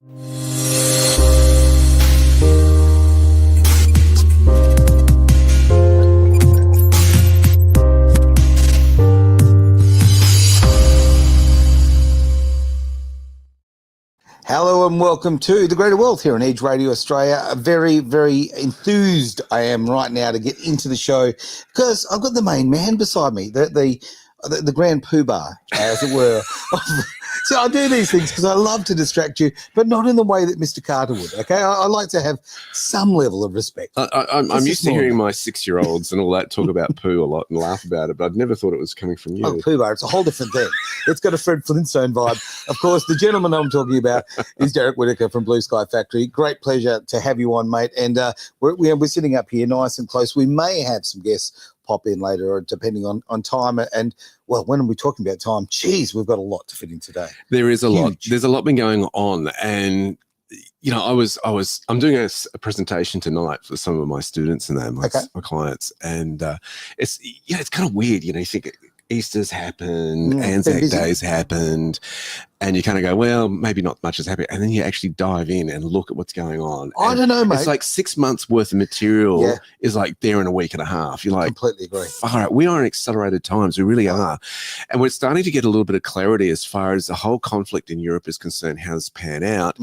Hello and welcome to The Greater Wealth here on Edge Radio Australia. Very, very enthused I am right now to get into the show because I've got the main man beside me, the grand poobah, as it were. So I do these things because I love to distract you, but not in the way that Mr. Carter would, okay? I like to have some level of respect. I'm used to hearing my 6-year-olds and all that talk about poo a lot and laugh about it, but I'd never thought it was coming from you. Oh, poobah, it's a whole different thing. It's got a Fred Flintstone vibe. Of course, the gentleman I'm talking about is Derek Whittaker from Bluskyfactory. Great pleasure to have you on, mate. And we're sitting up here nice and close. We may have some guests pop in later, or depending on time. And well, when are we talking about time? Geez, we've got a lot to fit in today. There is a lot. There's a lot been going on, and you know, I'm doing a presentation tonight for some of my students and my clients, and it's kind of weird. You know, you think Easter's happened, Anzac Day's happened, and you kind of go, well, maybe not much has happened. And then you actually dive in and look at what's going on. I don't know, mate. It's like 6 months worth of material is like there in a week and a half. You're like, completely agree. Far out. We are in accelerated times. We really are. And we're starting to get a little bit of clarity as far as the whole conflict in Europe is concerned, how it's pan out.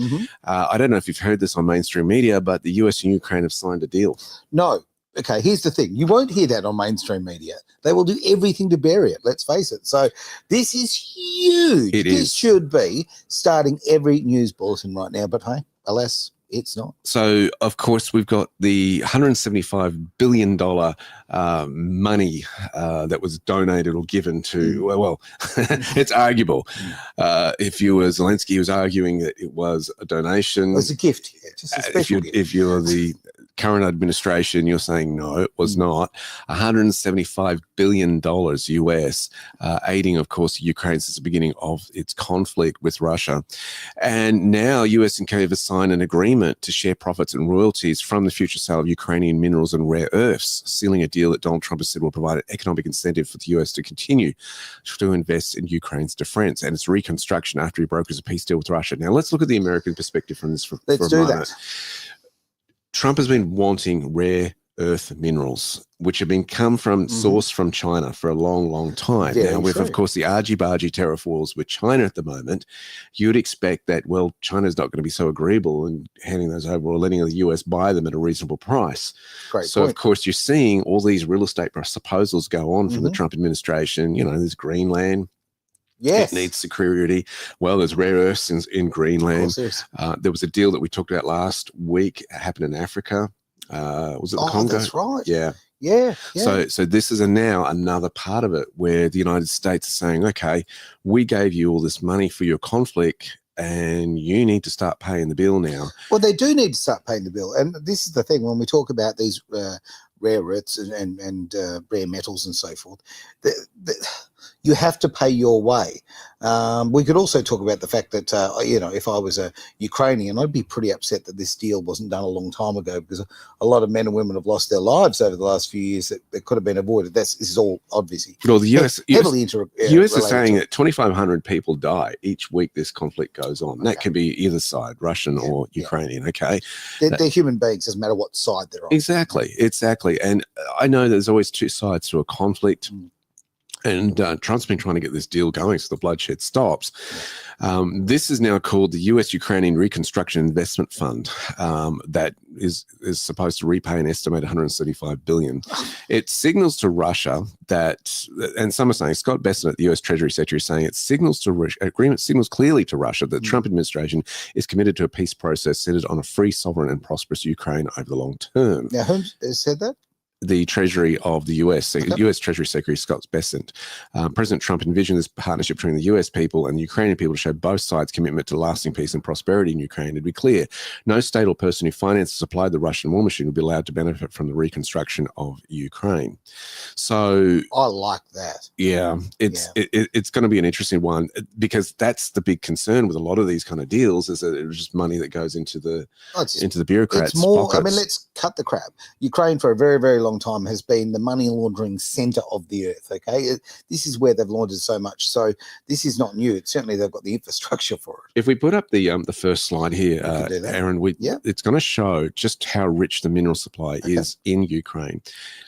I don't know if you've heard this on mainstream media, but the US and Ukraine have signed a deal. No. Okay, here's the thing. You won't hear that on mainstream media. They will do everything to bury it, let's face it. So this is huge. This should be starting every news bulletin right now. But hey, alas, it's not. So, of course, we've got the $175 billion money that was donated or given to, well, it's arguable. If you were Zelensky, he was arguing that it was a donation. It was a gift. Yeah, just a special gift. If you're the current administration, you're saying no, it was not. $175 billion US, aiding, of course, Ukraine since the beginning of its conflict with Russia. And now US and Kyiv have signed an agreement to share profits and royalties from the future sale of Ukrainian minerals and rare earths, sealing a deal that Donald Trump has said will provide an economic incentive for the US to continue to invest in Ukraine's defense and its reconstruction after he brokers a peace deal with Russia. Now, let's look at the American perspective from this for a moment. Let's do that. Trump has been wanting rare earth minerals, which have been sourced from China for a long, long time. Now, with, of course, the argy-bargy tariff wars with China at the moment, you'd expect that, well, China's not going to be so agreeable in handing those over or letting the US buy them at a reasonable price. So, of course, you're seeing all these real estate proposals go on from the Trump administration. You know, there's Greenland. Yes. It needs security. Well, there's rare earths in Greenland. There was a deal that we talked about last week, happened in Africa. Was it the Congo? That's right. Yeah. So this is now another part of it where the United States is saying, okay, we gave you all this money for your conflict and you need to start paying the bill now. Well, they do need to start paying the bill. And this is the thing, when we talk about these rare earths and rare metals and so forth, you have to pay your way. We could also talk about the fact that, if I was a Ukrainian, I'd be pretty upset that this deal wasn't done a long time ago, because a lot of men and women have lost their lives over the last few years that could have been avoided. This is all obviously well, the US is saying to that 2,500 people die each week this conflict goes on. That can be either side, Russian or Ukrainian, okay? They're human beings, doesn't matter what side they're on. Exactly. And I know there's always two sides to a conflict. And Trump's been trying to get this deal going so the bloodshed stops. This is now called the U.S.-Ukrainian Reconstruction Investment Fund that is supposed to repay an estimated $175 billion. It signals to Russia that, and some are saying, Scott Bessent, the U.S. Treasury Secretary, is saying agreement signals clearly to Russia that the Trump administration is committed to a peace process centered on a free, sovereign, and prosperous Ukraine over the long term. Now, who said that? The Treasury of the US, US Treasury Secretary Scott Bessent. President Trump envisioned this partnership between the US people and the Ukrainian people to show both sides' commitment to lasting peace and prosperity in Ukraine. To be clear, no state or person who financed or supplied the Russian war machine will be allowed to benefit from the reconstruction of Ukraine. So I like that. Yeah, it's going to be an interesting one, because that's the big concern with a lot of these kind of deals, is that it's just money that goes into the bureaucrats' It's more. pockets. I mean, let's cut the crap. Ukraine for a very, very long long time has been the money laundering center of the earth. Okay, this is where they've laundered so much. So this is not new. Certainly, they've got the infrastructure for it. If we put up the first slide here, Aaron, it's going to show just how rich the mineral supply is in Ukraine,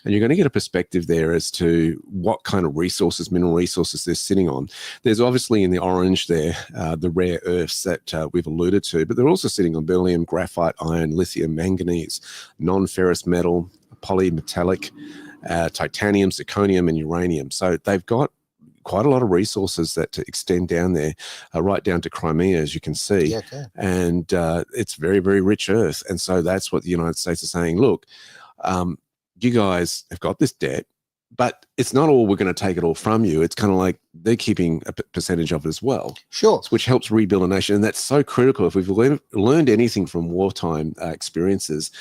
and you're going to get a perspective there as to what kind of resources, mineral resources, they're sitting on. There's obviously in the orange there the rare earths that we've alluded to, but they're also sitting on beryllium, graphite, iron, lithium, manganese, non-ferrous metal, polymetallic, titanium, zirconium, and uranium. So they've got quite a lot of resources that extend down there, right down to Crimea, as you can see. And it's very, very rich earth. And so that's what the United States is saying. Look, you guys have got this debt, but it's not all we're going to take it all from you. It's kind of like they're keeping a percentage of it as well. Sure. Which helps rebuild a nation. And that's so critical. If we've learned anything from wartime experiences,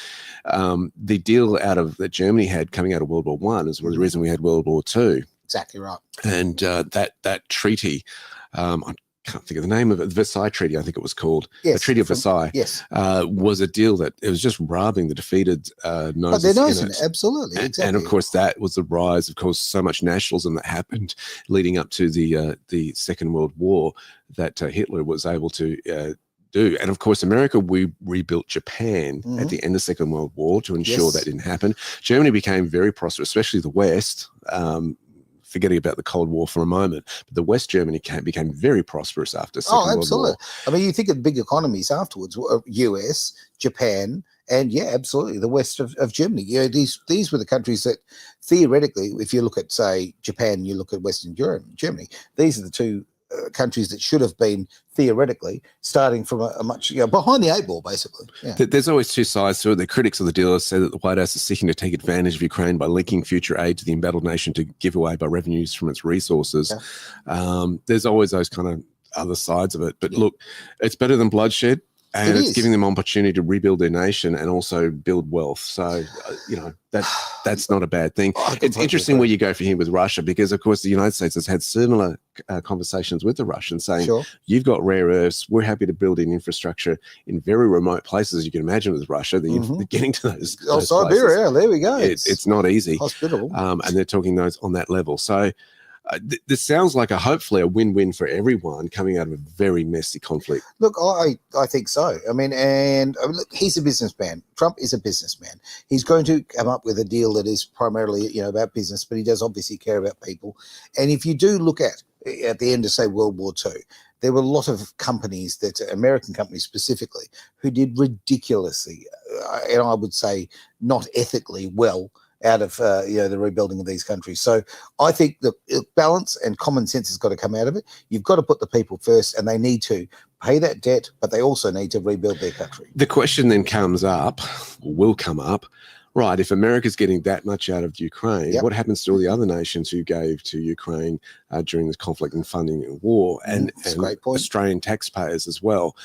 the deal that Germany had coming out of World War I is the reason we had World War II. Exactly right. And that treaty, I can't think of the name of it, the Versailles Treaty, I think it was called. The Treaty of Versailles was a deal that it was just rubbing the defeated noses in it. Absolutely, exactly. And of course, that was the rise, of course, so much nationalism that happened leading up to the Second World War that Hitler was able to do. And of course, America, we rebuilt Japan at the end of the Second World War to ensure that didn't happen. Germany became very prosperous, especially the West. Forgetting about the Cold War for a moment, but the West Germany became very prosperous after Second World War. I mean, you think of big economies afterwards: US, Japan, and absolutely the West of Germany. You know, these were the countries that theoretically, if you look at say Japan, you look at Western Germany. These are the two countries that should have been theoretically starting from a much behind the eight ball, basically. There's always two sides to it. The critics of the deal say that the White House is seeking to take advantage of Ukraine by linking future aid to the embattled nation to give away by revenues from its resources. There's always those kind of other sides of it. But look, it's better than bloodshed. And it's giving them opportunity to rebuild their nation and also build wealth. So, that's not a bad thing. It's interesting where you go from here with Russia because, of course, the United States has had similar conversations with the Russians saying, you've got rare earths. We're happy to build in infrastructure in very remote places. You can imagine with Russia, getting to those Siberia, places, there we go. It's not easy. Hospitable. And they're talking those on that level. So, this sounds like hopefully a win-win for everyone coming out of a very messy conflict. Look, I think so. I mean, look, he's a businessman. Trump is a businessman. He's going to come up with a deal that is primarily, about business, but he does obviously care about people. And if you do look at the end of, say, World War II, there were a lot of companies, American companies specifically, who did ridiculously, and I would say not ethically well, out of the rebuilding of these countries. So I think the balance and common sense has got to come out of it. You've got to put the people first, and they need to pay that debt, but they also need to rebuild their country. The question then comes up, or will come up, right, if America's getting that much out of Ukraine, what happens to all the other nations who gave to Ukraine during this conflict and funding the war, and Australian taxpayers as well?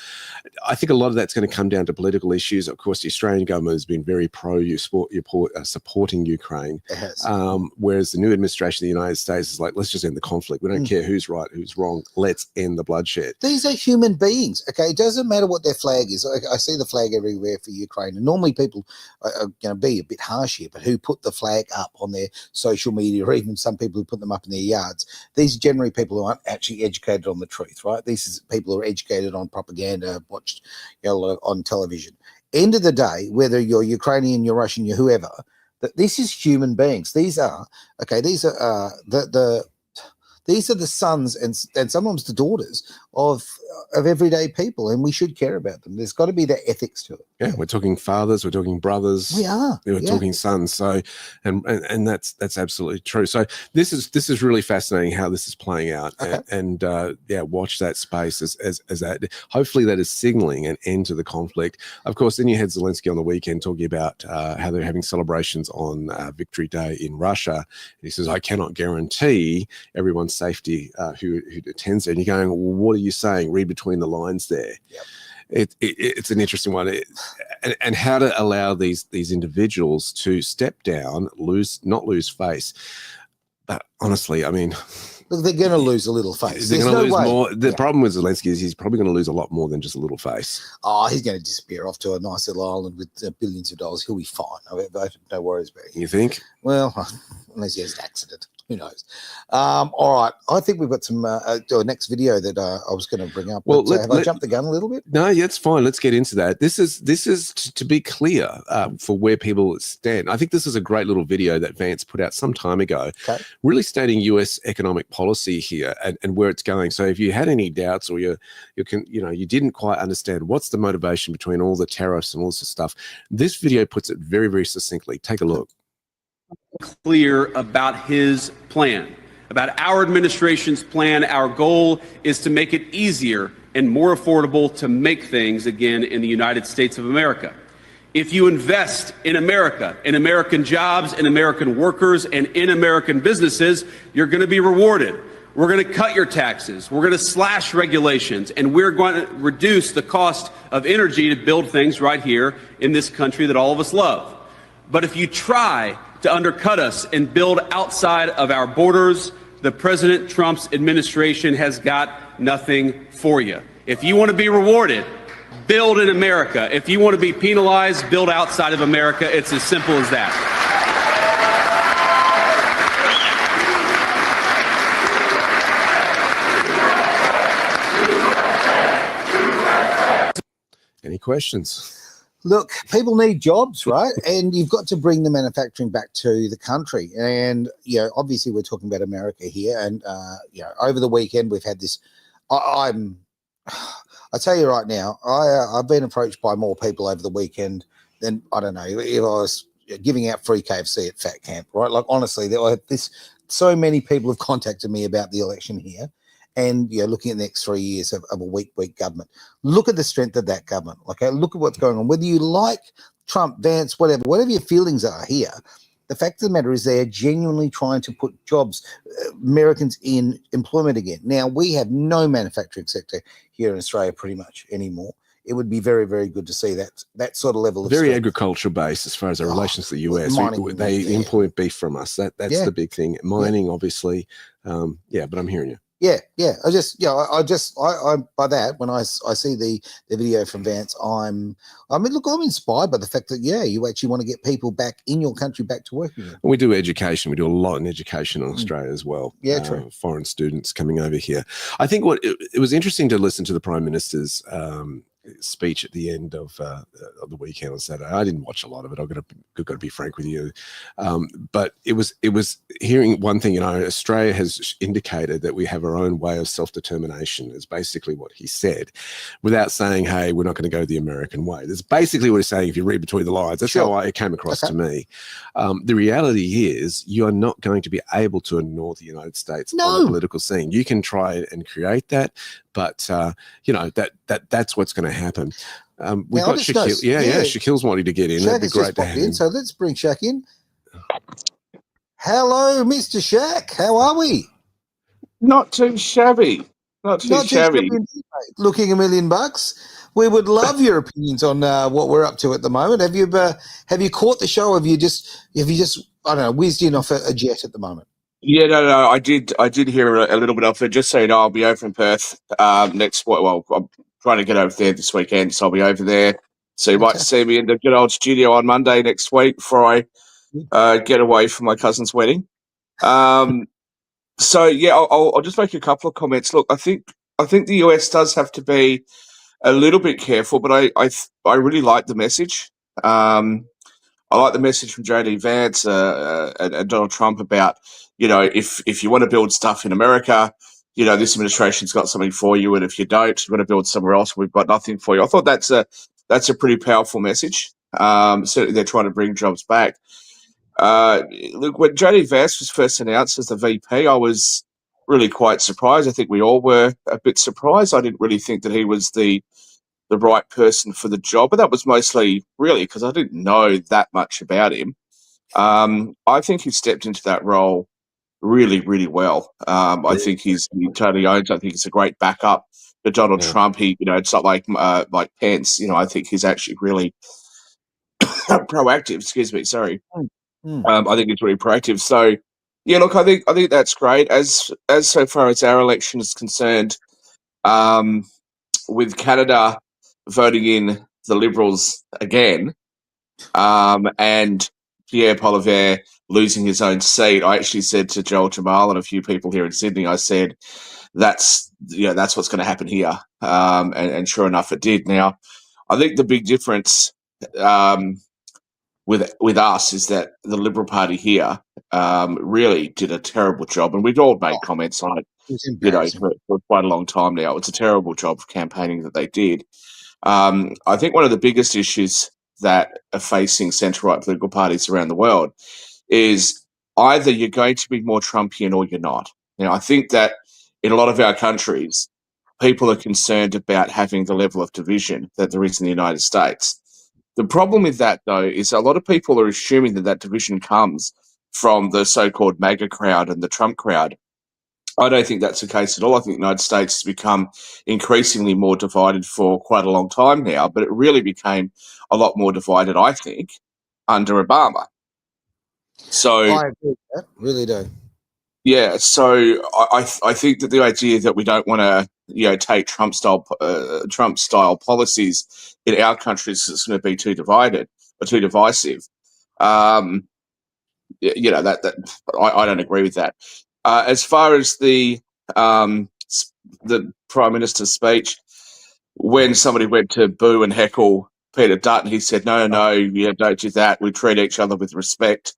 I think a lot of that's going to come down to political issues. Of course, the Australian government has been very supporting Ukraine, whereas the new administration of the United States is like, let's just end the conflict. We don't care who's right, who's wrong. Let's end the bloodshed. These are human beings, okay? It doesn't matter what their flag is. I see the flag everywhere for Ukraine, and normally people are going to be a bit harsh here, but who put the flag up on their social media, or even some people who put them up in their yards, these are generally people who aren't actually educated on the truth, right? These are people who are educated on propaganda, watched on television. End of the day, whether you're Ukrainian, you're Russian, you're whoever, that this is human beings. These are these are the sons and sometimes the daughters of everyday people, and we should care about them. There's got to be that ethics to it. Yeah, we're talking fathers, we're talking brothers. We are. We're talking sons. So, and that's absolutely true. So this is really fascinating how this is playing out, and watch that space as that. Hopefully, that is signaling an end to the conflict. Of course, then you had Zelensky on the weekend talking about how they're having celebrations on Victory Day in Russia. And he says, "I cannot guarantee everyone's safety who attends it." And you're going, "Well, what are you saying?" Read between the lines there. Yep. It's an interesting one, and how to allow these individuals to step down, not lose face. But honestly, I mean, look, they're going to lose a little face. They're There's going to no lose way. more. The problem with Zelensky is he's probably going to lose a lot more than just a little face. Oh, he's going to disappear off to a nice little island with billions of dollars. He'll be fine. I mean, no worries about him. You think? Well, unless he has an accident. Who knows? All right. I think we've got some next video that I was going to bring up. Well, have I jumped the gun a little bit? No, yeah, it's fine. Let's get into that. This is to be clear for where people stand. I think this is a great little video that Vance put out some time ago, really stating U.S. economic policy here and where it's going. So if you had any doubts or you didn't quite understand what's the motivation between all the tariffs and all this stuff, this video puts it very, very succinctly. Take a look. Clear about his plan, about our administration's plan. Our goal is to make it easier and more affordable to make things again in the United States of America. If you invest in America, in American jobs, in American workers, and in American businesses, you're going to be rewarded. We're going to cut your taxes. We're going to slash regulations, and we're going to reduce the cost of energy to build things right here in this country that all of us love. But if you try to undercut us and build outside of our borders, the President Trump's administration has got nothing for you. If you want to be rewarded, build in America. If you want to be penalized, build outside of America. It's as simple as that. Any questions? Look, people need jobs, right? And you've got to bring the manufacturing back to the country. And, obviously we're talking about America here. And, over the weekend we've had this. I tell you right now, I've been approached by more people over the weekend than, I don't know, if I was giving out free KFC at Fat Camp, right? Like, honestly, so many people have contacted me about the election here. And looking at the next 3 years of a weak government. Look at the strength of that government. Okay, look at what's going on. Whether you like Trump, Vance, whatever your feelings are here, the fact of the matter is they are genuinely trying to put jobs, Americans in employment again. Now, we have no manufacturing sector here in Australia pretty much anymore. It would be very, very good to see that sort of level of very strength. agricultural base as far as our relations to the US. They import beef from us. That's the big thing. Mining, obviously. But I'm hearing you. Yeah. I by that, when I see the video from Vance, I'm inspired by the fact that you actually want to get people back in your country back to working. We do education. We do a lot in education in Australia as well. Yeah, true. Foreign students coming over here. I think it was interesting to listen to the Prime Minister's speech at the end of the weekend on Saturday. I didn't watch a lot of it. I've got to be frank with you, but it was hearing one thing. Australia has indicated that we have our own way of self-determination. Is basically what he said, without saying, "Hey, we're not going to go the American way." That's basically what he's saying. If you read between the lines, that's how it came across to me. The reality is, you are not going to be able to ignore the United States on the political scene. You can try and create that. But that's what's going to happen. We've got Shaquille. Shaquille's wanting to get in. Shaq It'd be great to have him. So let's bring Shaq in. Hello, Mr. Shaq. How are we? Not too shabby. Not too shabby. Looking $1 million. We would love your opinions on what we're up to at the moment. Have you caught the show? Have you just I don't know, whizzed in off a jet at the moment? Yeah, no. I did hear a little bit of it. Just so you know, I'll be over in Perth next. Well, I'm trying to get over there this weekend, so I'll be over there. So you might see me in the good old studio on Monday next week before I get away from my cousin's wedding. So yeah, I'll just make a couple of comments. Look, I think the US does have to be a little bit careful, but I really like the message. I like the message from JD Vance and Donald Trump about, if you want to build stuff in America, this administration's got something for you, and if you don't, you want to build somewhere else, we've got nothing for you. I thought that's a pretty powerful message. Certainly, they're trying to bring jobs back. Look, when JD Vance was first announced as the VP, I was really quite surprised. I think we all were a bit surprised. I didn't really think that he was the right person for the job, but that was mostly really because I didn't know that much about him. I think he stepped into that role really, really well. I think he totally owns. I think it's a great backup to Donald Trump. It's not like Pence. I think he's actually really proactive. Excuse me. Sorry. I think he's really proactive. So Yeah, look, I think that's great. As so far as our election is concerned, with Canada voting in the Liberals again, and Pierre Poilievre losing his own seat, I actually said to Joel Jamal and a few people here in Sydney, I said, that's what's going to happen here. And sure enough, it did. Now, I think the big difference with us is that the Liberal Party here really did a terrible job, and we've all made comments on it, It was embarrassing. for quite a long time now. It's a terrible job of campaigning that they did. I think one of the biggest issues that are facing centre-right political parties around the world is either you're going to be more Trumpian or you're not. Now, I think that in a lot of our countries, people are concerned about having the level of division that there is in the United States. The problem with that, though, is a lot of people are assuming that that division comes from the so-called MAGA crowd and the Trump crowd. I don't think that's the case at all. I think the United States has become increasingly more divided for quite a long time now, but it really became a lot more divided, I think, under Obama. So I agree with that. Really do. yeah, so I think that the idea that we don't want to take Trump style policies in our countries is going to be too divided or too divisive. That I don't agree with that. As far as the Prime Minister's speech, when somebody went to boo and heckle Peter Dutton, he said, "No, don't do that. We treat each other with respect."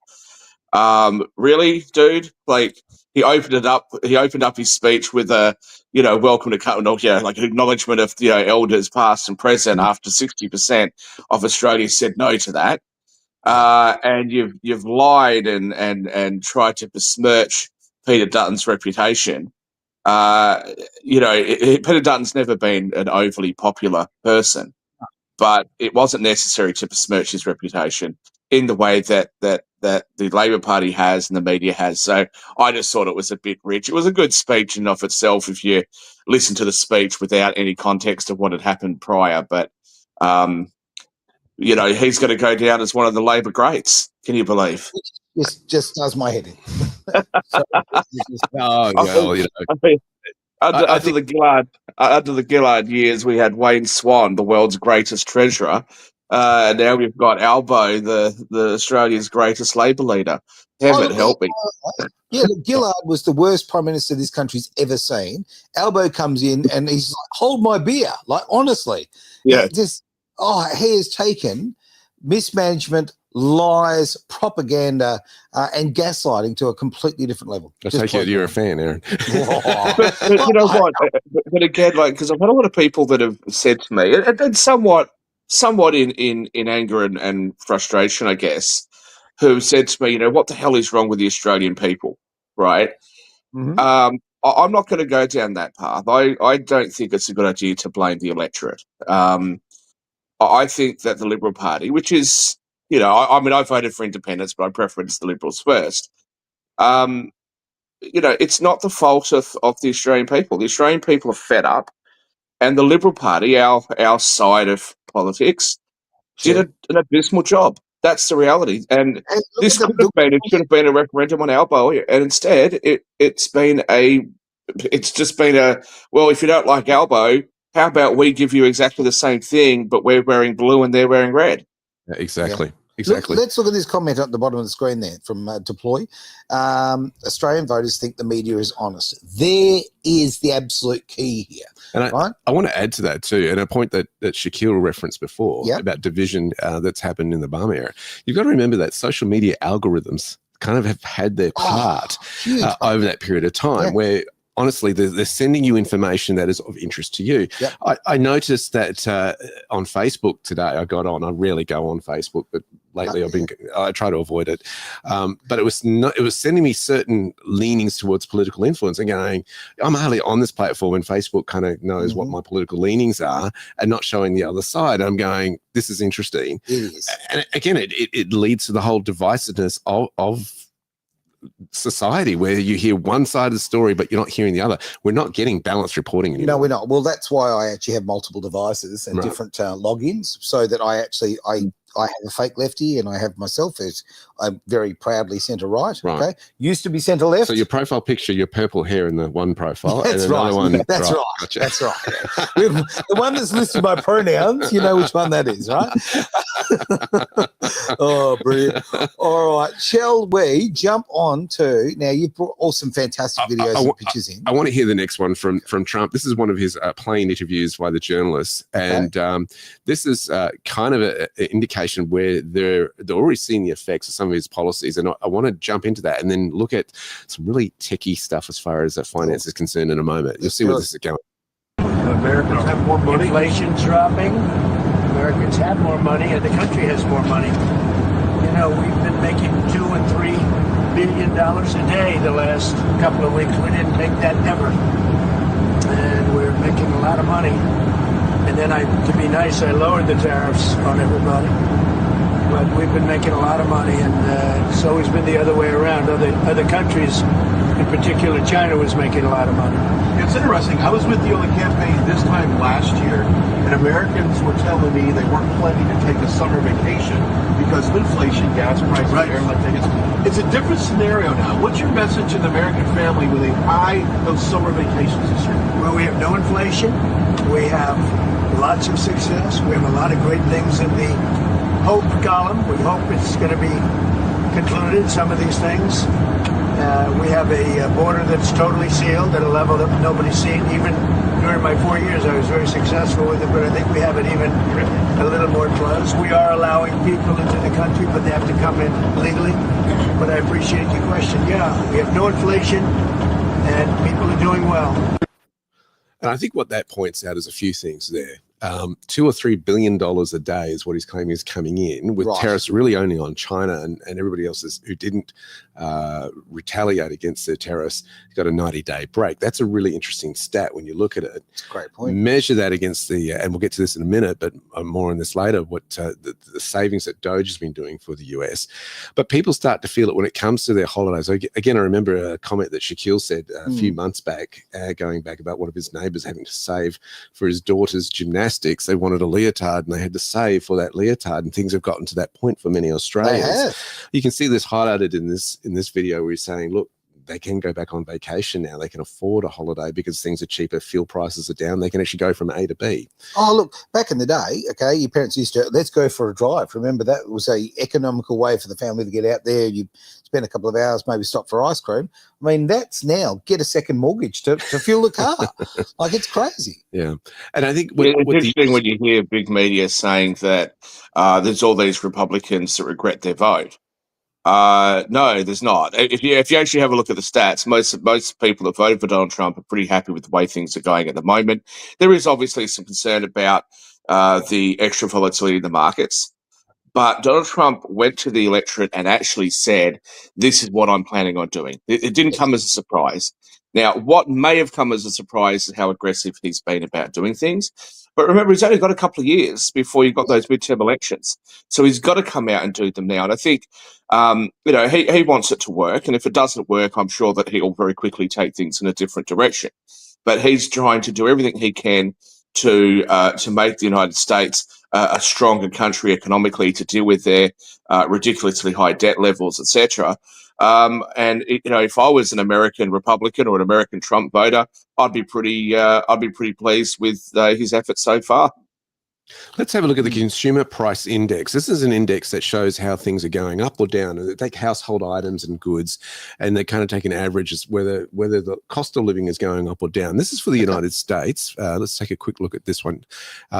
Really, dude? Like, he opened up his speech with a, welcome to come, like an acknowledgement of, elders past and present, after 60% of Australia said no to that. And you've lied and tried to besmirch Peter Dutton's reputation. Peter Dutton's never been an overly popular person, but it wasn't necessary to besmirch his reputation in the way that the Labor Party has and the media has. So I just thought it was a bit rich. It was a good speech in and of itself if you listen to the speech without any context of what had happened prior. But, he's going to go down as one of the Labor greats. Can you believe? This just does my head in. Under the Gillard years, we had Wayne Swan, the world's greatest treasurer. Now we've got Albo, the Australia's greatest Labor leader. Heaven help me. Yeah, look, Gillard was the worst prime minister this country's ever seen. Albo comes in and he's like, "Hold my beer!" Like, honestly, Yeah. He has taken mismanagement, lies, propaganda, and gaslighting to a completely different level. I take it you're a fan, Aaron. But you know what? But again, because I've had a lot of people that have said to me, and somewhat in anger and frustration, I guess, who said to me, what the hell is wrong with the Australian people, right? Mm-hmm. I'm not going to go down that path. I don't think it's a good idea to blame the electorate. I think that the Liberal Party, which is, I voted for independence, but I preference the Liberals first. It's not the fault of the Australian people. The Australian people are fed up, and the Liberal Party, our side of politics, did an abysmal job. That's the reality. And this should have been a referendum on Albo, and instead it's just been a, well, if you don't like Albo, how about we give you exactly the same thing, but we're wearing blue and they're wearing red? Yeah, exactly. Yeah. Exactly. Let's look at this comment at the bottom of the screen there from Deploy. Australian voters think the media is honest. There is the absolute key here. And right? I want to add to that too, and a point that Shaquille referenced before about division that's happened in the Obama era. You've got to remember that social media algorithms kind of have had their part over that period of time where, honestly, they're sending you information that is of interest to you. Yep. I noticed that on Facebook today, I rarely go on Facebook, but lately I try to avoid it. But it was sending me certain leanings towards political influence and going, I'm hardly on this platform, and Facebook kind of knows what my political leanings are and not showing the other side. I'm going, this is interesting. It is. And again, it leads to the whole divisiveness of society, where you hear one side of the story but you're not hearing the other. We're not getting balanced reporting anymore. No, we're not. Well, that's why I actually have multiple devices and different logins, so that I I have a fake lefty, and I have myself as I'm very proudly centre right. Right. Okay, used to be centre left. So your profile picture, your purple hair in the one profile, That's and another right. one. That's right. Gotcha. That's right. The one that's listed by pronouns, you know which one that is, right? Oh, brilliant. All right. Shall we jump on to, now you've brought all some fantastic videos and pictures in. I want to hear the next one from Trump. This is one of his plane interviews by the journalists. And this is kind of an indication where they're already seeing the effects of some of his policies. And I want to jump into that and then look at some really techie stuff as far as finance is concerned in a moment. You'll see where this is going. Americans have more money. Inflation's dropping. Americans have more money, and the country has more money. You know, we've been making $2 and $3 billion a day the last couple of weeks. We didn't make that ever, and we're making a lot of money. And then, to be nice, I lowered the tariffs on everybody. But we've been making a lot of money, and it's always been the other way around. Other countries, in particular China, was making a lot of money. It's interesting. I was with you on the campaign this time last year, and Americans were telling me they weren't planning to take a summer vacation because of inflation, gas prices, airline tickets. It's a different scenario now. What's your message to the American family when they buy those summer vacations this year? Well, we have no inflation. We have lots of success. We have a lot of great things in the hope column. We hope it's going to be concluded, some of these things. We have a border that's totally sealed at a level that nobody's seen. Even during my 4 years, I was very successful with it, but I think we have it even a little more closed. We are allowing people into the country, but they have to come in legally. But I appreciate your question. Yeah, we have no inflation, and people are doing well. And I think what that points out is a few things there. $2 or $3 billion a day is what he's claiming is coming in, with tariffs really only on China and everybody else who didn't retaliate against the tariffs got a 90-day break. That's a really interesting stat when you look at it. It's a great point. Measure that against the, and we'll get to this in a minute, but more on this later, what the savings that Doge has been doing for the US. But people start to feel it when it comes to their holidays. Again, I remember a comment that Shaquille said a few months back, going back about one of his neighbors having to save for his daughter's gymnastics. They wanted a leotard and they had to save for that leotard, and things have gotten to that point for many Australians. You can see this highlighted in this video where he's saying, look, they can go back on vacation now. They can afford a holiday because things are cheaper. Fuel prices are down. They can actually go from A to B. Oh, look, back in the day, okay, your parents used to, let's go for a drive. Remember, that was a economical way for the family to get out there. You spend a couple of hours, maybe stop for ice cream. I mean, that's now get a second mortgage to fuel the car. Like, it's crazy. Yeah. And I think it's interesting when you hear big media saying that there's all these Republicans that regret their vote. No, there's not. If you actually have a look at the stats, most people that voted for Donald Trump are pretty happy with the way things are going at the moment. There is obviously some concern about the extra volatility in the markets. But Donald Trump went to the electorate and actually said, this is what I'm planning on doing. It didn't come as a surprise. Now, what may have come as a surprise is how aggressive he's been about doing things. But remember, he's only got a couple of years before you've got those midterm elections. So he's got to come out and do them now. And I think, he wants it to work. And if it doesn't work, I'm sure that he'll very quickly take things in a different direction. But he's trying to do everything he can to make the United States a stronger country economically, to deal with their ridiculously high debt levels, etc. If I was an American Republican or an American Trump voter, I'd be pretty pleased with his efforts so far. Let's have a look at the Consumer Price Index. This is an index that shows how things are going up or down. They take household items and goods, and they kind of take an average as whether the cost of living is going up or down. This is for the United States. Let's take a quick look at this one.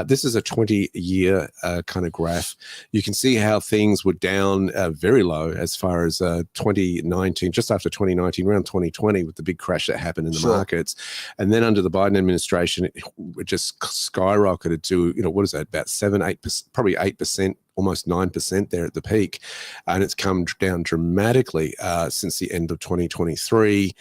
This is a 20-year kind of graph. You can see how things were down very low as far as 2019, just after 2019, around 2020, with the big crash that happened in the markets. And then under the Biden administration, it just skyrocketed to, what is that? About 7-8%, probably 8%, almost 9% there at the peak, and it's come down dramatically since the end of 2023,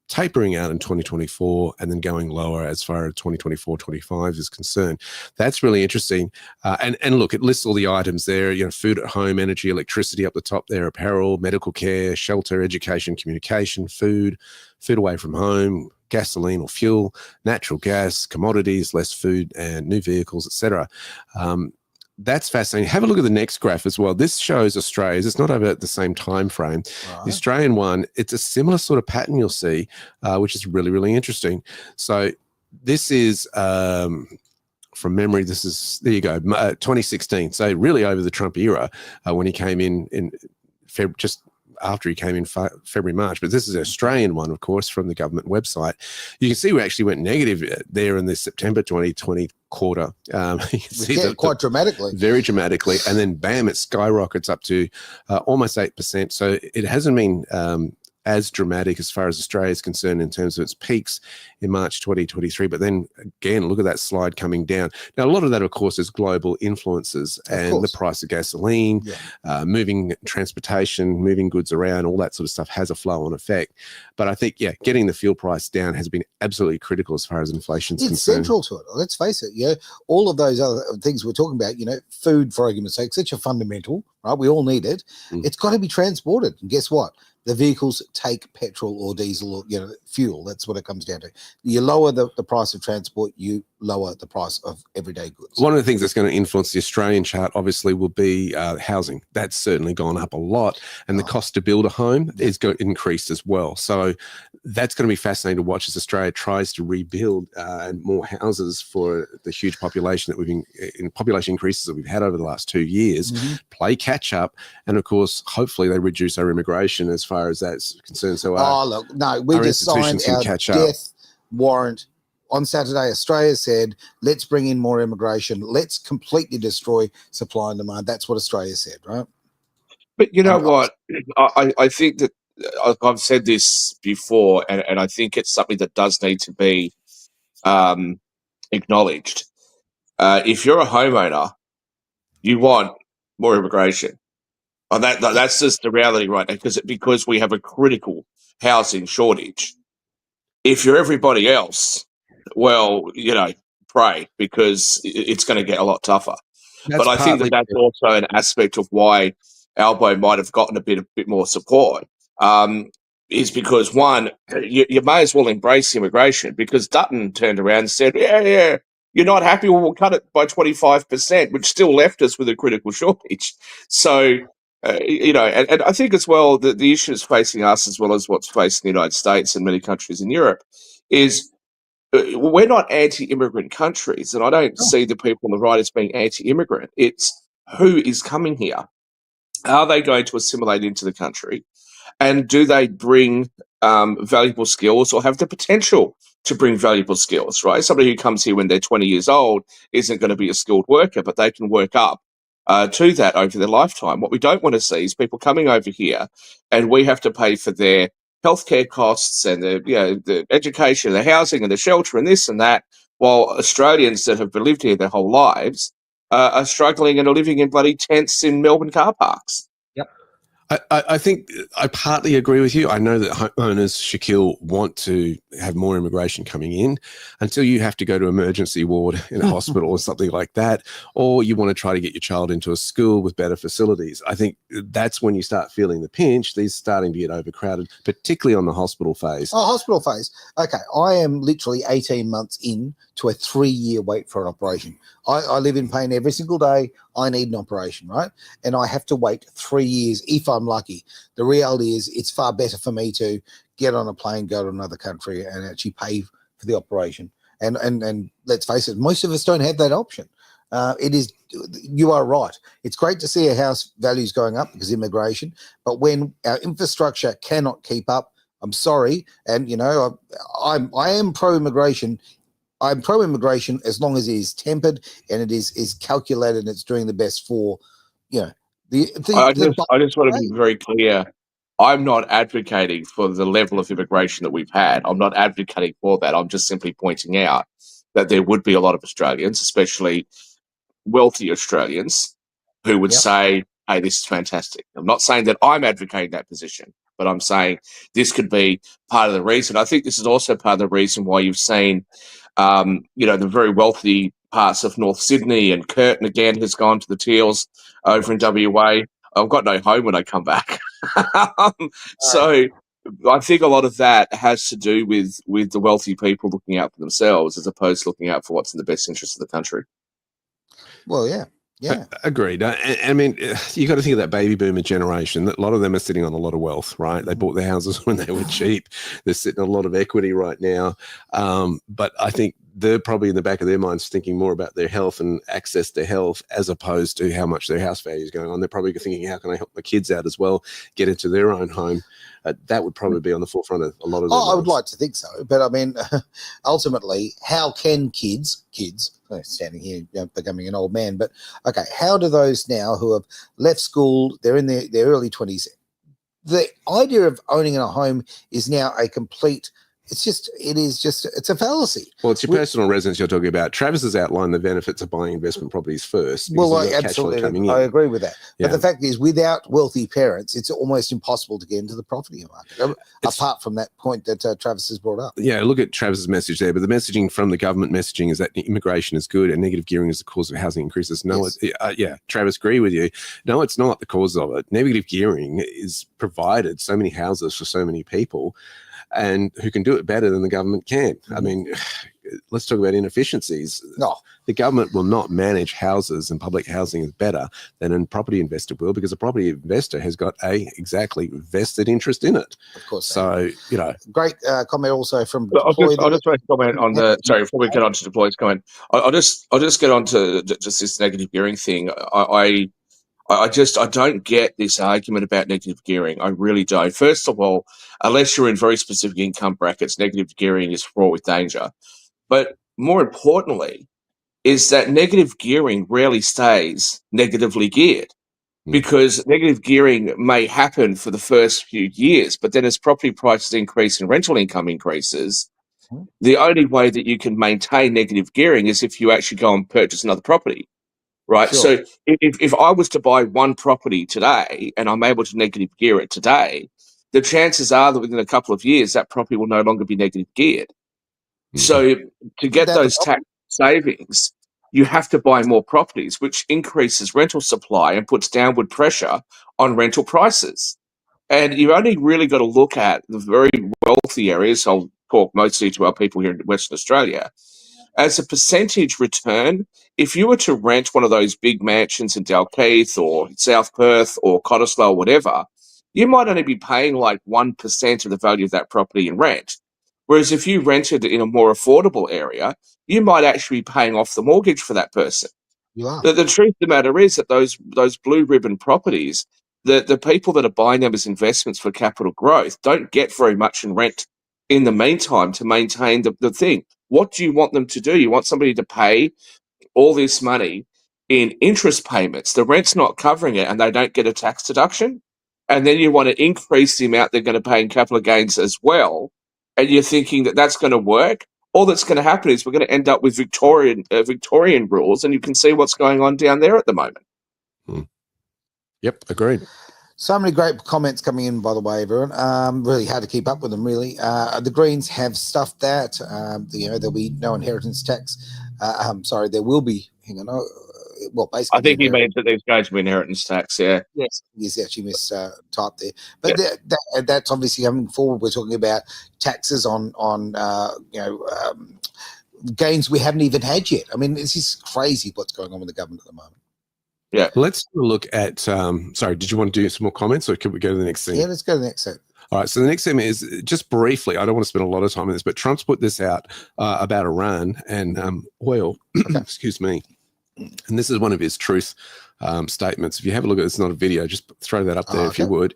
tapering out in 2024, and then going lower as far as 2024-25 is concerned. That's really interesting. And look, it lists all the items there. Food at home, energy, electricity up the top there, apparel, medical care, shelter, education, communication, food away from home, gasoline or fuel, natural gas, commodities, less food, and new vehicles, etc. That's fascinating. Have a look at the next graph as well. This shows Australia's. It's not over at the same time frame. Right. The Australian one, it's a similar sort of pattern you'll see, which is really, really interesting. So this is from memory. This is, there you go, 2016. So really over the Trump era when he came in just after he came in February, March. But this is an Australian one, of course, from the government website. You can see we actually went negative there in the September 2020 quarter. You can see quite dramatically. Very dramatically. And then, bam, it skyrockets up to almost 8%. So it hasn't been as dramatic as far as Australia is concerned in terms of its peaks in March 2023. But then again, look at that slide coming down. Now, a lot of that, of course, is global influences and the price of gasoline, moving transportation, moving goods around, all that sort of stuff has a flow-on effect. But I think, getting the fuel price down has been absolutely critical as far as inflation is concerned. It's central to it. Let's face it. All of those other things we're talking about, food, for argument's sake, such a fundamental, right? We all need it. It's got to be transported. And guess what? The vehicles take petrol or diesel or fuel. That's what it comes down to. You lower the price of transport, you lower the price of everyday goods. One of the things that's going to influence the Australian chart, obviously, will be housing. That's certainly gone up a lot, and the cost to build a home is increased as well. So that's going to be fascinating to watch as Australia tries to rebuild more houses for the huge population that population increases that we've had over the last 2 years. Play catch up, and of course, hopefully, they reduce our immigration as far as that's concerned. So, look, no, we just signed our death warrant on Saturday. Australia said, let's bring in more immigration. Let's completely destroy supply and demand. That's what Australia said, right? But you know what? I think that I've said this before, and I think it's something that does need to be acknowledged. If you're a homeowner, you want more immigration. Oh, that's just the reality, right? Because we have a critical housing shortage. If you're everybody else, well, pray, because it's going to get a lot tougher. But I think that's also an aspect of why Albo might have gotten a bit more support. Is because one, you may as well embrace immigration, because Dutton turned around and said, yeah, you're not happy, well, we'll cut it by 25%, which still left us with a critical shortage. So, and I think as well that the issues facing us, as well as what's facing the United States and many countries in Europe, is we're not anti-immigrant countries, and I don't see the people on the right as being anti-immigrant. It's who is coming here. Are they going to assimilate into the country? And do they bring valuable skills, or have the potential to bring valuable skills, right? Somebody who comes here when they're 20 years old isn't going to be a skilled worker, but they can work up to that over their lifetime. What we don't want to see is people coming over here and we have to pay for their healthcare costs and the education, the housing and the shelter and this and that, while Australians that have lived here their whole lives are struggling and are living in bloody tents in Melbourne car parks. I think I partly agree with you. I know that homeowners, Shaquille, want to have more immigration coming in until you have to go to emergency ward in a hospital or something like that, or you want to try to get your child into a school with better facilities. I think that's when you start feeling the pinch. These starting to get overcrowded, particularly on the hospital phase. Oh, hospital phase. Okay, I am literally 18 months in to a 3-year wait for an operation. I live in pain every single day. I need an operation, right? And I have to wait 3 years if I'm lucky. The reality is it's far better for me to get on a plane, go to another country and actually pay for the operation. And let's face it, most of us don't have that option. You are right. It's great to see our house values going up because of immigration, but when our infrastructure cannot keep up, I'm sorry. And, I am pro-immigration. I'm pro-immigration as long as it is tempered and it is calculated and it's doing the best for, I just want to be very clear. I'm not advocating for the level of immigration that we've had. I'm not advocating for that. I'm just simply pointing out that there would be a lot of Australians, especially wealthy Australians, who would say, hey, this is fantastic. I'm not saying that I'm advocating that position, but I'm saying this could be part of the reason. I think this is also part of the reason why you've seen the very wealthy parts of North Sydney, and Curtin again has gone to the Teals over in WA. I've got no home when I come back. So I think a lot of that has to do with the wealthy people looking out for themselves as opposed to looking out for what's in the best interest of the country. Well, yeah. Yeah. Agreed. I mean, you got to think of that baby boomer generation. A lot of them are sitting on a lot of wealth, right? They bought their houses when they were cheap. They're sitting on a lot of equity right now. But I think they're probably in the back of their minds thinking more about their health and access to health as opposed to how much their house value is going on. They're probably thinking, how can I help my kids out as well, get into their own home? That would probably be on the forefront of a lot of their minds. I would like to think so. But I mean, ultimately, how can kids, I'm standing here becoming an old man, but okay, how do those now who have left school, they're in their early 20s, the idea of owning a home is now a complete, it's a fallacy. Well, it's your personal residence you're talking about. Travis has outlined the benefits of buying investment properties first. Well, absolutely, I agree with that. But the fact is, without wealthy parents, it's almost impossible to get into the property market, apart from that point that Travis has brought up. Yeah, look at Travis's message there, but the messaging from the government messaging is that immigration is good and negative gearing is the cause of housing increases. No, yes. Travis, agree with you. No, it's not the cause of it. Negative gearing is provided so many houses for so many people, and who can do it better than the government can. I mean, let's talk about inefficiencies. No. The government will not manage houses and public housing better than a property investor will, because a property investor has got exactly vested interest in it. Of course. So, Great comment also from I'll just make a comment on sorry, before we get on to Deploy's comment, I'll just get on to just this negative gearing thing. I don't get this argument about negative gearing. I really don't. First of all, unless you're in very specific income brackets, negative gearing is fraught with danger. But more importantly, is that negative gearing rarely stays negatively geared, because negative gearing may happen for the first few years, but then as property prices increase and rental income increases, the only way that you can maintain negative gearing is if you actually go and purchase another property. Right. Sure. So if I was to buy one property today and I'm able to negative gear it today, the chances are that within a couple of years, that property will no longer be negative geared. So to get those tax savings, you have to buy more properties, which increases rental supply and puts downward pressure on rental prices. And you only really got to look at the very wealthy areas. I'll talk mostly to our people here in Western Australia. As a percentage return, if you were to rent one of those big mansions in Dalkeith or South Perth or Cottesloe or whatever, you might only be paying like 1% of the value of that property in rent. Whereas if you rented in a more affordable area, you might actually be paying off the mortgage for that person. You are. The truth of the matter is that those blue ribbon properties, the people that are buying them as investments for capital growth don't get very much in rent in the meantime to maintain the thing. What do you want them to do? You want somebody to pay all this money in interest payments. The rent's not covering it and they don't get a tax deduction. And then you want to increase the amount they're going to pay in capital gains as well. And you're thinking that that's going to work. All that's going to happen is we're going to end up with Victorian rules, and you can see what's going on down there at the moment. Yep, agreed. So many great comments coming in, by the way, everyone. Really hard to keep up with them, really. The Greens have stuffed that. There'll be no inheritance tax. There will be, basically. I think he means that there's going to be inheritance tax, yeah. Yes, he's actually mistyped there. But that's obviously coming forward. We're talking about taxes on gains we haven't even had yet. I mean, this is crazy what's going on with the government at the moment. Yeah. Let's look at, sorry, did you want to do some more comments or could we go to the next thing? Yeah, let's go to the next thing. All right, so the next thing is, just briefly, I don't want to spend a lot of time on this, but Trump's put this out about Iran and oil, excuse me. And this is one of his truth statements. If you have a look at it, it's not a video, just throw that up there if you would.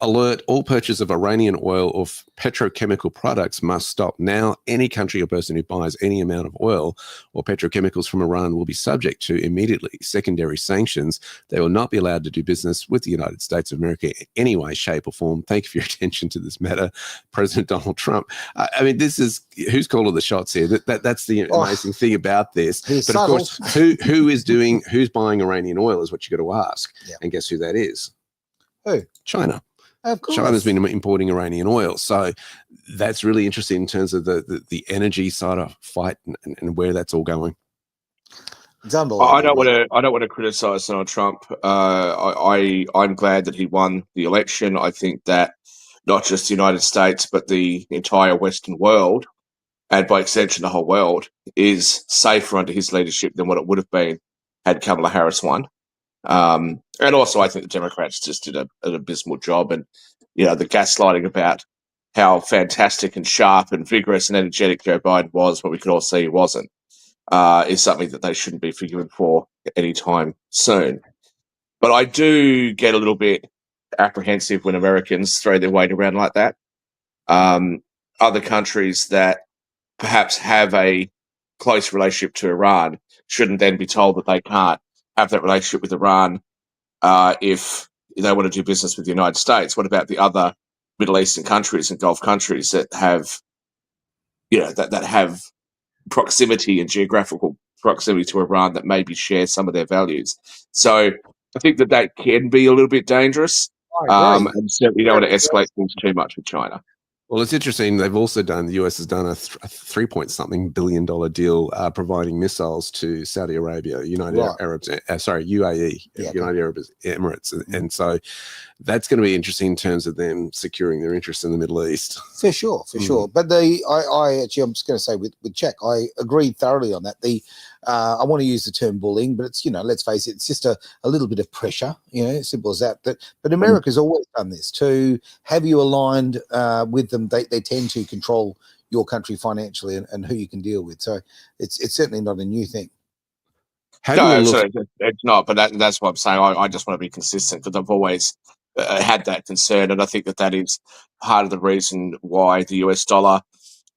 Alert, all purchase of Iranian oil or petrochemical products must stop now. Any country or person who buys any amount of oil or petrochemicals from Iran will be subject to immediately secondary sanctions. They will not be allowed to do business with the United States of America in any way, shape or form. Thank you for your attention to this matter, President Donald Trump. I mean, this is, who's calling the shots here? That's the amazing thing about this. But of course, who's buying Iranian oil is what you got to ask. Yeah. And guess who that is? Who? China. Of course. China's been importing Iranian oil. So that's really interesting in terms of the energy side of fight and where that's all going. It's unbelievable. I don't want to criticize Donald Trump. I'm glad that he won the election. I think that not just the United States, but the entire Western world, and by extension the whole world, is safer under his leadership than what it would have been had Kamala Harris won. And also, I think the Democrats just did an abysmal job. And, the gaslighting about how fantastic and sharp and vigorous and energetic Joe Biden was, but we could all see he wasn't, is something that they shouldn't be forgiven for anytime soon. But I do get a little bit apprehensive when Americans throw their weight around like that. Other countries that perhaps have a close relationship to Iran shouldn't then be told that they can't have that relationship with Iran if they want to do business with the United States. What about the other Middle Eastern countries and Gulf countries that have, that have proximity and geographical proximity to Iran that maybe share some of their values? So I think that can be a little bit dangerous. And certainly you don't want to escalate things too much with China. Well, it's interesting. They've also done, the US has done a $3-point-something billion deal providing missiles to Saudi Arabia, UAE, United Arab Emirates. And so that's going to be interesting in terms of them securing their interests in the Middle East. For sure. But I actually, I'm just going to say with Czech, I agreed thoroughly on that. I want to use the term bullying, but it's, let's face it, it's just a little bit of pressure, simple as that. But America's always done this. To have you aligned with them, they tend to control your country financially and who you can deal with. So it's certainly not a new thing. It's not, but that's what I'm saying. I just want to be consistent because I've always had that concern, and I think that is part of the reason why the US dollar,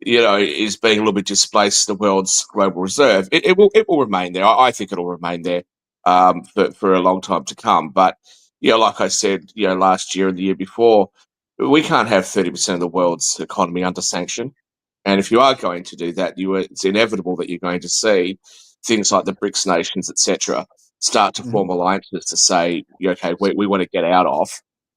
is being a little bit displaced the world's global reserve. It will remain there. I think it'll remain there for a long time to come. But like I said, last year and the year before, we can't have 30% of the world's economy under sanction. And if you are going to do that, it's inevitable that you're going to see things like the BRICS nations, etc., start to form alliances to say, okay, we want to get out of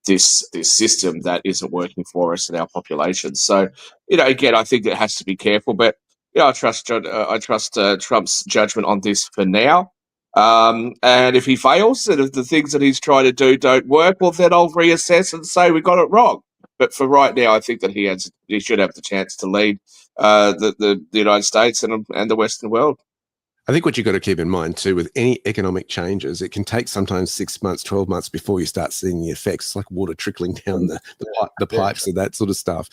this system that isn't working for us and our population. So, again, I think it has to be careful, but I trust Trump's judgment on this for now. And if he fails, and if the things that he's trying to do don't work, well, then I'll reassess and say we got it wrong. But for right now, I think that he should have the chance to lead the United States and the Western world. I think what you've got to keep in mind too, with any economic changes, it can take sometimes 6 months, 12 months before you start seeing the effects. It's like water trickling down the pipes and that sort of stuff.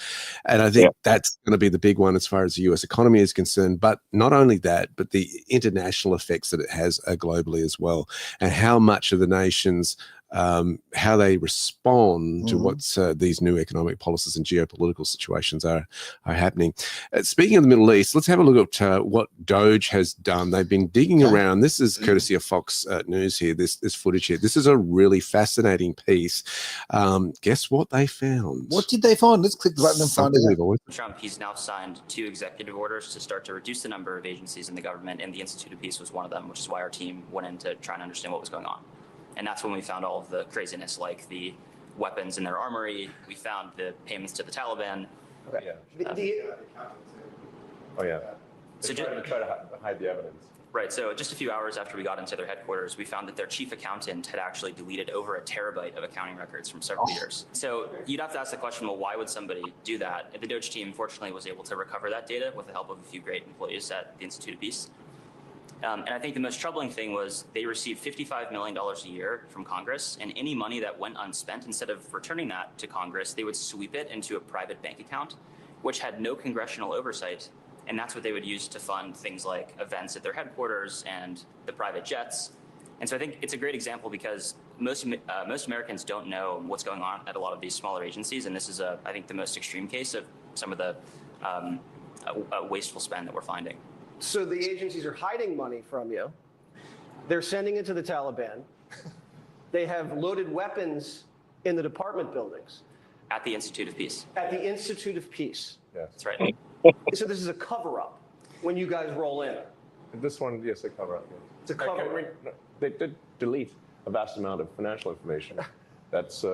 And I think that's going to be the big one as far as the US economy is concerned. But not only that, but the international effects that it has globally as well, and how much of the nations how they respond to what's these new economic policies and geopolitical situations are happening. Speaking of the Middle East, let's have a look at what Doge has done. They've been digging around. This is courtesy of Fox News here, this footage here. This is a really fascinating piece. Guess what they found? What did they find? Let's click the button and find out. Trump, he's now signed 2 executive orders to start to reduce the number of agencies in the government, and the Institute of Peace was one of them, which is why our team went in to try and understand what was going on. And that's when we found all of the craziness, like the weapons in their armory. We found the payments to the Taliban. Okay. So just try to hide the evidence. Right. So just a few hours after we got into their headquarters, we found that their chief accountant had actually deleted over 1 terabyte of accounting records from several years. So you'd have to ask the question, well, why would somebody do that? And the Doge team, fortunately, was able to recover that data with the help of a few great employees at the Institute of Peace. And I think the most troubling thing was they received $55 million a year from Congress, and any money that went unspent, instead of returning that to Congress, they would sweep it into a private bank account, which had no congressional oversight. And that's what they would use to fund things like events at their headquarters and the private jets. And so I think it's a great example because most Americans don't know what's going on at a lot of these smaller agencies. And this is, I think, the most extreme case of some of the wasteful spend that we're finding. So the agencies are hiding money from you. They're sending it to the Taliban. They have loaded weapons in the department buildings. At the Institute of Peace. At the Institute of Peace. Yes. That's right. So this is a cover-up when you guys roll in. This one, yes, a cover-up. It's a cover-up. They did delete a vast amount of financial information. That's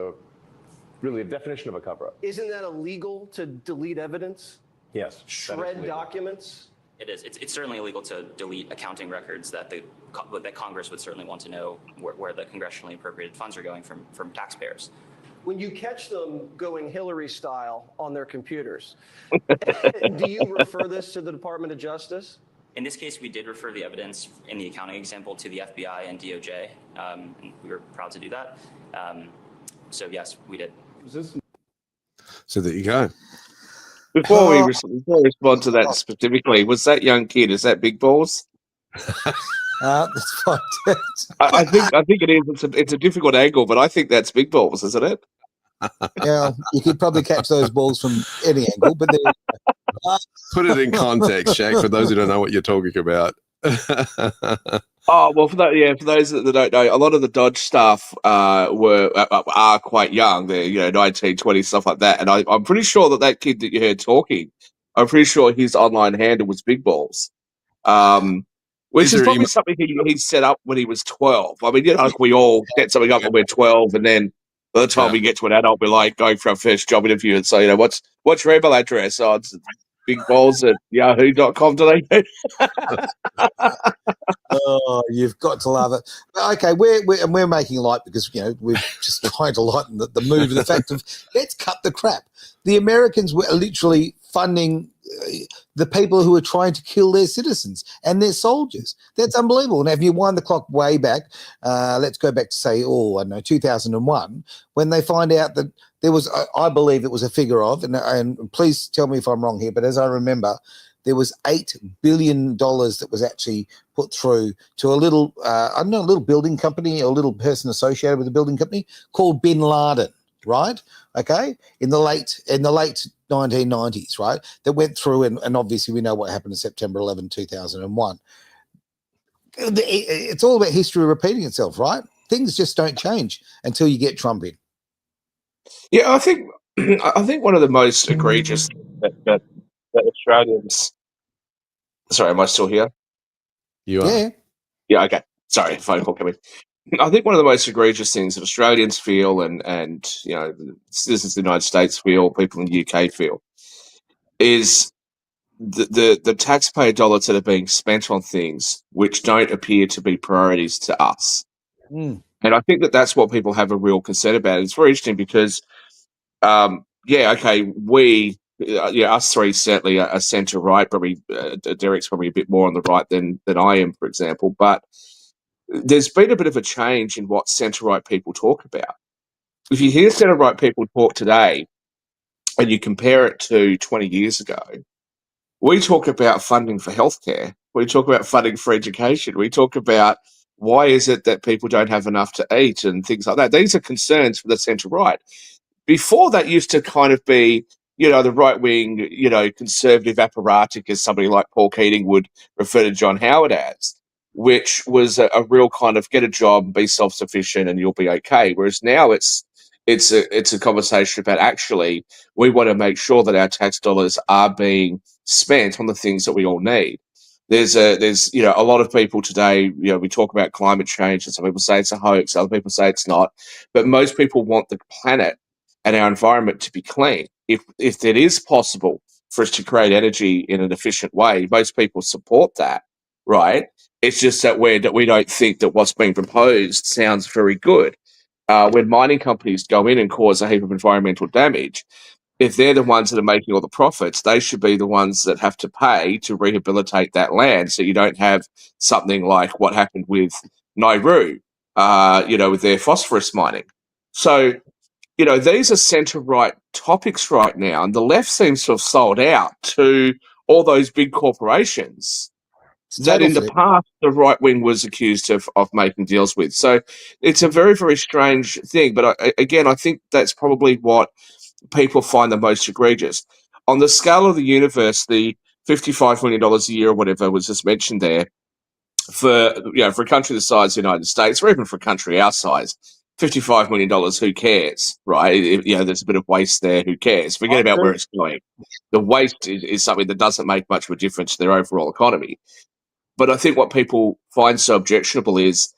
really a definition of a cover-up. Isn't that illegal to delete evidence? Yes. Shred documents? It is. It's certainly illegal to delete accounting records that that Congress would certainly want to know where the congressionally appropriated funds are going from taxpayers. When you catch them going Hillary style on their computers, do you refer this to the Department of Justice? In this case, we did refer the evidence in the accounting example to the FBI and DOJ, and we were proud to do that. So yes, we did. So there you go. Before we respond to that specifically, was that young kid? Is that Big Balls? That's fine. I think it is. It's a difficult angle, but I think that's Big Balls, isn't it? Yeah, you could probably catch those balls from any angle, but Put it in context, Shaq, for those who don't know what you're talking about. Oh well, for those that don't know, a lot of the Dodge staff are quite young. They're 19, 20, stuff like that. And I'm pretty sure that kid that you heard talking, I'm pretty sure his online handle was Big Balls, which is probably something he set up when he was 12. I mean, like we all set something up when we're 12, and then by the time we get to an adult, we're like going for our first job interview and say, what's your email address? Oh, it's bigballs@yahoo.com.au. Oh, you've got to love it. Okay, we're making light because we're just trying to lighten the mood of the fact of let's cut the crap. The Americans were literally funding the people who are trying to kill their citizens and their soldiers. That's unbelievable. Now, if you wind the clock way back, let's go back to say, 2001, when they find out that there was, I believe it was a figure of, and please tell me if I'm wrong here, but as I remember, there was $8 billion that was actually put through to a little, a little building company, or a little person associated with a building company called Bin Laden, right? Okay, in the late 1990s, right? That went through, and obviously we know what happened on September 11, 2001. It's all about history repeating itself, right? Things just don't change until you get Trump in. Yeah, I think one of the most egregious that Australians. Sorry, am I still here? You are. Yeah. Okay. Sorry, phone call coming. I think one of the most egregious things that Australians feel, and citizens of the United States feel, people in the UK feel, is the taxpayer dollars that are being spent on things which don't appear to be priorities to us. And I think that that's what people have a real concern about. It's very interesting because, we, us three certainly are centre right. Probably Derek's probably a bit more on the right than I am, for example. But there's been a bit of a change in what centre right people talk about. If you hear centre right people talk today, and you compare it to 20 years ago, we talk about funding for healthcare. We talk about funding for education. We talk about why is it that people don't have enough to eat and things like that. These are concerns for the centre right. Before that used to kind of be, the right wing, conservative apparatus, as somebody like Paul Keating would refer to John Howard as, which was a real kind of get a job, be self-sufficient, and you'll be okay. Whereas now it's a conversation about actually we want to make sure that our tax dollars are being spent on the things that we all need. There's a lot of people today, we talk about climate change, and some people say it's a hoax, other people say it's not, but most people want the planet and our environment to be clean. If it is possible for us to create energy in an efficient way, most people support that, right? It's just that we don't think that what's being proposed sounds very good. When mining companies go in and cause a heap of environmental damage, if they're the ones that are making all the profits, they should be the ones that have to pay to rehabilitate that land, so you don't have something like what happened with Nauru, with their phosphorus mining. So, these are centre-right topics right now, and the left seems to have sold out to all those big corporations that in the past the right wing was accused of making deals with. So it's a very, very strange thing. But I think that's probably what people find the most egregious. On the scale of the universe, the $55 million a year or whatever was just mentioned there, for a country the size of the United States, or even for a country our size, $55 million, who cares, right? There's a bit of waste there, who cares? Forget about where it's going. The waste is something that doesn't make much of a difference to their overall economy. But I think what people find so objectionable is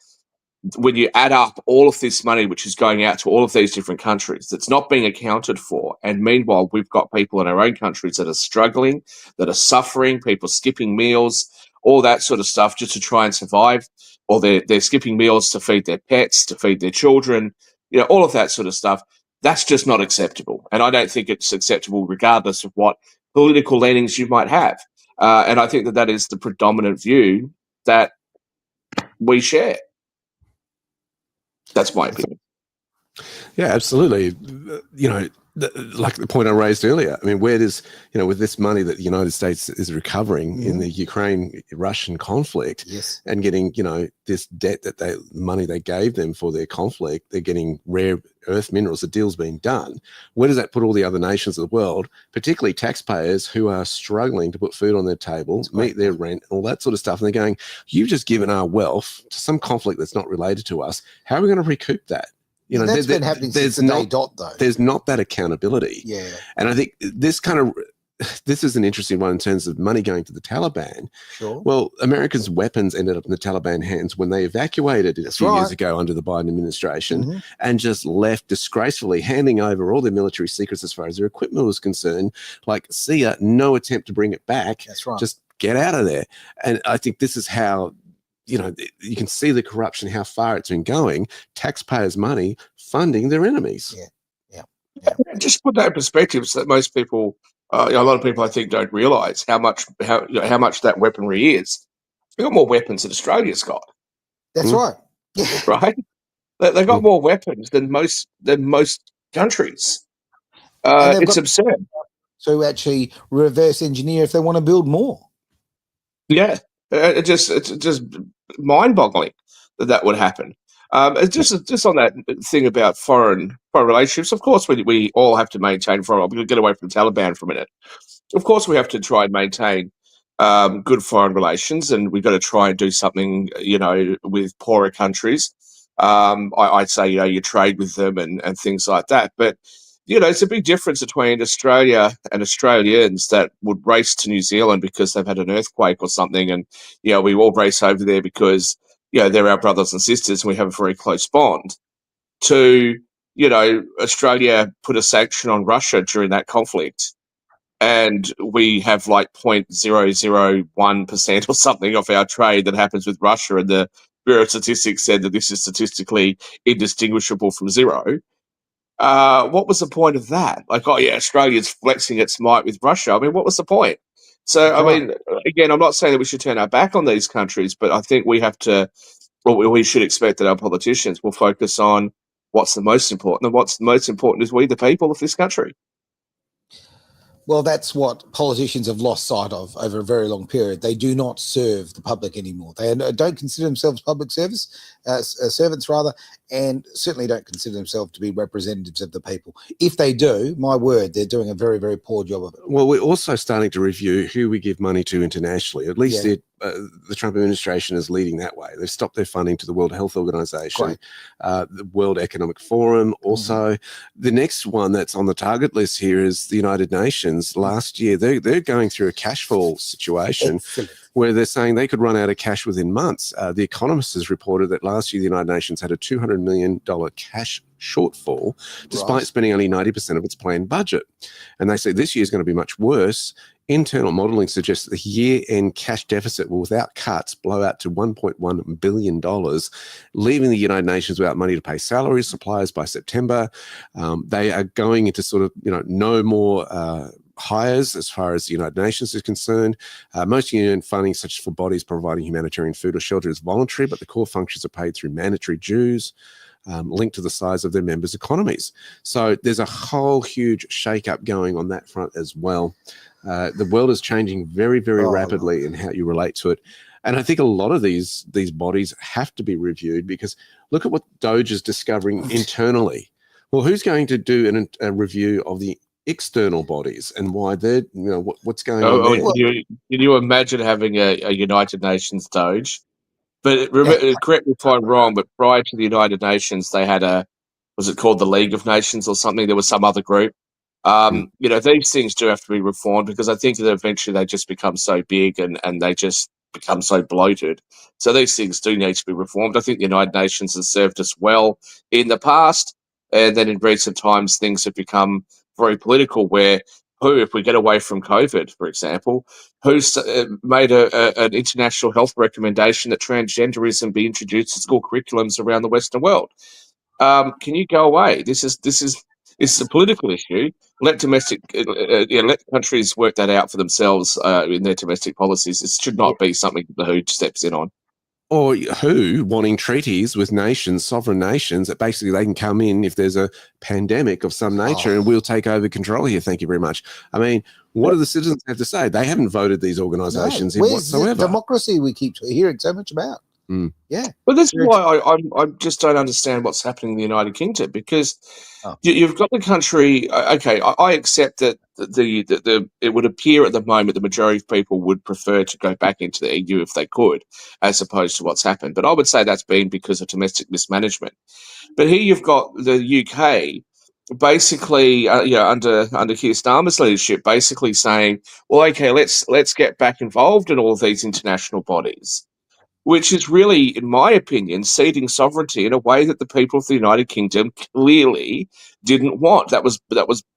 when you add up all of this money which is going out to all of these different countries that's not being accounted for, and meanwhile we've got people in our own countries that are struggling, that are suffering, people skipping meals, all that sort of stuff just to try and survive, or they're skipping meals to feed their pets, to feed their children, all of that sort of stuff. That's just not acceptable. And I don't think it's acceptable regardless of what political leanings you might have. And I think that is the predominant view that we share. That's my opinion. Yeah, absolutely. Like the point I raised earlier, I mean, where does, with this money that the United States is recovering in the Ukraine-Russian conflict, and getting, this debt money they gave them for their conflict, they're getting rare earth minerals, the deal's being done. Where does that put all the other nations of the world, particularly taxpayers who are struggling to put food on their table, meet their rent, all that sort of stuff? And they're going, you've just given our wealth to some conflict that's not related to us. How are we going to recoup that? That's been happening since the day dot, though. There's not that accountability. Yeah. And I think this is an interesting one in terms of money going to the Taliban. Sure. Well, America's weapons ended up in the Taliban hands when they evacuated a few years ago under the Biden administration, and just left disgracefully, handing over all their military secrets as far as their equipment was concerned. Like, see ya, no attempt to bring it back. That's right. Just get out of there. And I think this is how, you can see the corruption, how far it's been going. Taxpayers' money funding their enemies. Yeah. Just put that in perspective, so that most people, a lot of people, I think, don't realise how much that weaponry is. We've got more weapons than Australia's got. That's right. Yeah. Right? They've got more weapons than most countries. It's absurd. So actually reverse engineer if they want to build more. Yeah, it's just mind-boggling that would happen. Just on that thing about foreign relationships, of course, we all have to maintain foreign. We'll get away from the Taliban for a minute. Of course, we have to try and maintain good foreign relations, and we've got to try and do something, with poorer countries. I'd say, you trade with them and things like that. But it's a big difference between Australia and Australians that would race to New Zealand because they've had an earthquake or something, and we all race over there because they're our brothers and sisters and we have a very close bond. To Australia put a sanction on Russia during that conflict, and we have like 0.001% or something of our trade that happens with Russia, and the Bureau of Statistics said that this is statistically indistinguishable from zero. What was the point of that? Like, Australia's flexing its might with Russia. I mean, what was the point? So, I mean, again, I'm not saying that we should turn our back on these countries, but I think we have to, we should expect that our politicians will focus on what's the most important, and what's most important is we, the people of this country. Well, that's what politicians have lost sight of over a very long period. They do not serve the public anymore. They don't consider themselves public servants, rather, and certainly don't consider themselves to be representatives of the people. If they do, my word, they're doing a very, very poor job of it. Well, we're also starting to review who we give money to internationally. At least the Trump administration is leading that way. They've stopped their funding to the World Health Organization, the World Economic Forum. Also, the next one that's on the target list here is the United Nations. Last year, they're going through a cash fall situation where they're saying they could run out of cash within months. The Economist has reported that last year the United Nations had a $200 million cash shortfall, despite spending only 90% of its planned budget. And they say this year is going to be much worse. Internal modelling suggests that the year-end cash deficit will, without cuts, blow out to $1.1 billion, leaving the United Nations without money to pay salaries, suppliers by September. They are going into sort of, no more hires as far as the United Nations is concerned. Most UN funding, such as for bodies providing humanitarian food or shelter, is voluntary, but the core functions are paid through mandatory dues, linked to the size of their members' economies. So there's a whole huge shake-up going on that front as well. The world is changing very, very rapidly in how you relate to it. And I think a lot of these bodies have to be reviewed, because look at what Doge is discovering internally. Well, who's going to do a review of the external bodies and why they're, what's going on there? Can you imagine having a United Nations Doge? But correct me if I'm wrong, but prior to the United Nations, they had was it called the League of Nations or something? There was some other group. These things do have to be reformed, because I think that eventually they just become so big and they just become so bloated. So these things do need to be reformed. I think the United Nations has served us well in the past, and then in recent times things have become very political, where if we get away from COVID, for example, who's made an international health recommendation that transgenderism be introduced to school curriculums around the Western world? Can you go away? This is This is a political issue. Let let countries work that out for themselves in their domestic policies. This should not be something the WHO steps in on. Or who wanting treaties with nations, sovereign nations, that basically they can come in if there's a pandemic of some nature and we'll take over control here. Thank you very much. I mean, what do the citizens have to say? They haven't voted these organisations in whatsoever. The democracy we keep hearing so much about? Yeah. But that's why I just don't understand what's happening in the United Kingdom, because you've got the country. Okay, I accept that it would appear at the moment the majority of people would prefer to go back into the EU if they could, as opposed to what's happened. But I would say that's been because of domestic mismanagement. But here you've got the UK basically, under Keir Starmer's leadership, basically saying, well, okay, let's get back involved in all of these international bodies, which is really, in my opinion, ceding sovereignty in a way that the people of the United Kingdom clearly didn't want. That was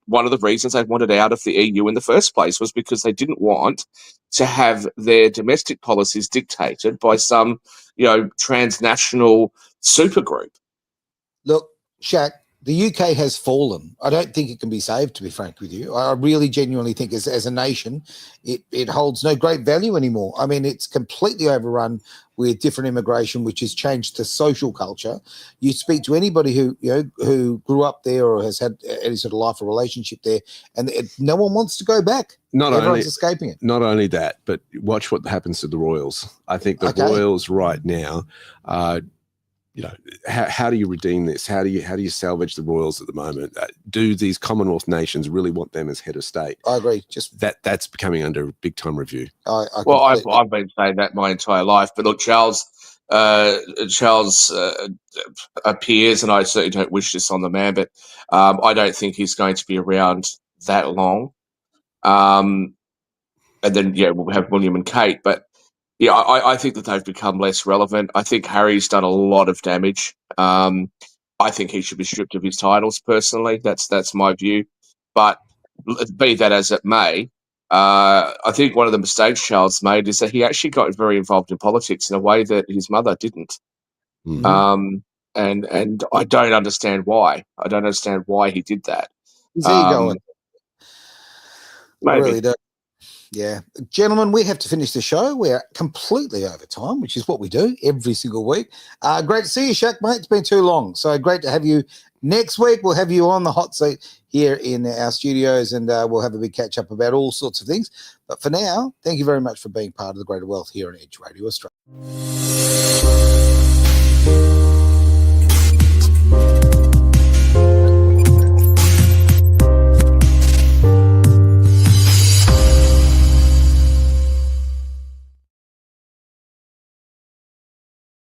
one of the reasons they wanted out of the EU in the first place, was because they didn't want to have their domestic policies dictated by some, transnational supergroup. Look, Shaq, the UK has fallen. I don't think it can be saved, to be frank with you. I really genuinely think as a nation, it holds no great value anymore. I mean, it's completely overrun with different immigration, which has changed the social culture. You speak to anybody who grew up there or has had any sort of life or relationship there, and no one wants to go back. Everyone's escaping it. Not only that, but watch what happens to the Royals. I think the Royals right now how do you redeem this? How do you salvage the Royals at the moment? Do these Commonwealth nations really want them as head of state? I agree. Just that's becoming under big time review. I've been saying that my entire life. But look, Charles appears, and I certainly don't wish this on the man, but I don't think he's going to be around that long. And then we'll have William and Kate, but. Yeah, I think that they've become less relevant. I think Harry's done a lot of damage. I think he should be stripped of his titles, personally. That's my view. But be that as it may, I think one of the mistakes Charles made is that he actually got very involved in politics in a way that his mother didn't. Mm-hmm. And I don't understand why. I don't understand why he did that. His ego. Maybe. Really don't. Yeah. Gentlemen, we have to finish the show. We're completely over time, which is what we do every single week. Great to see you, Shaq, mate. It's been too long. So great to have you. Next week, we'll have you on the hot seat here in our studios, and we'll have a big catch-up about all sorts of things. But for now, thank you very much for being part of the Greater Wealth here on Edge Radio Australia.